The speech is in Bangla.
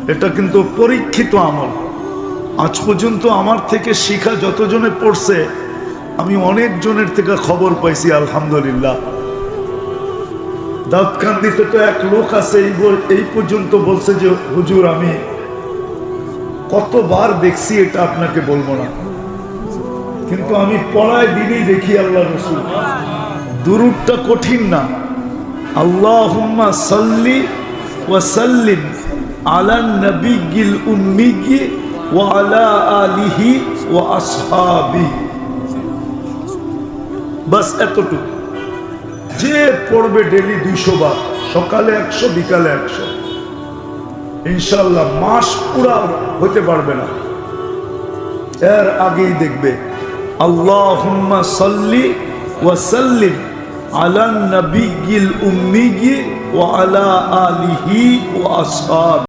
এটা কিন্তু পরীক্ষিত আমল। আজ পর্যন্ত আমার থেকে শিখা যতজনে পড়ছে আমি অনেক জনের থেকে খবর পাইছি আলহামদুলিল্লাহ। দাউদকান্দিতে তো এক লোক আছে এই পর্যন্ত বলছে যে হুজুর আমি কতবার দেখছি এটা আপনাকে বলবো না, কিন্তু আমি পড়ায় দিনই দেখি আল্লাহ রাসূল। দুরূদটা কঠিন না। আল্লাহুম্মা সাল্লি ওয়া সাল্লিম আলান নবিয়্যিল উম্মিয়্যি ওয়া আলা আলিহি ওয়া আসহাবিহি, বাস এতটুকু। যে পড়বে ডেলি 200 বার, সকালে 100 বিকালে 100, ইনশাআল্লাহ মাস পুরা হতে পারবে না, এর আগেই দেখবে আল্লাহুম্মা সাল্লি ওয়া সাল্লিম আলান নবিয়্যিল উম্মিয়্যি ওয়া আলা আলিহি ওয়া আসহাবিহি।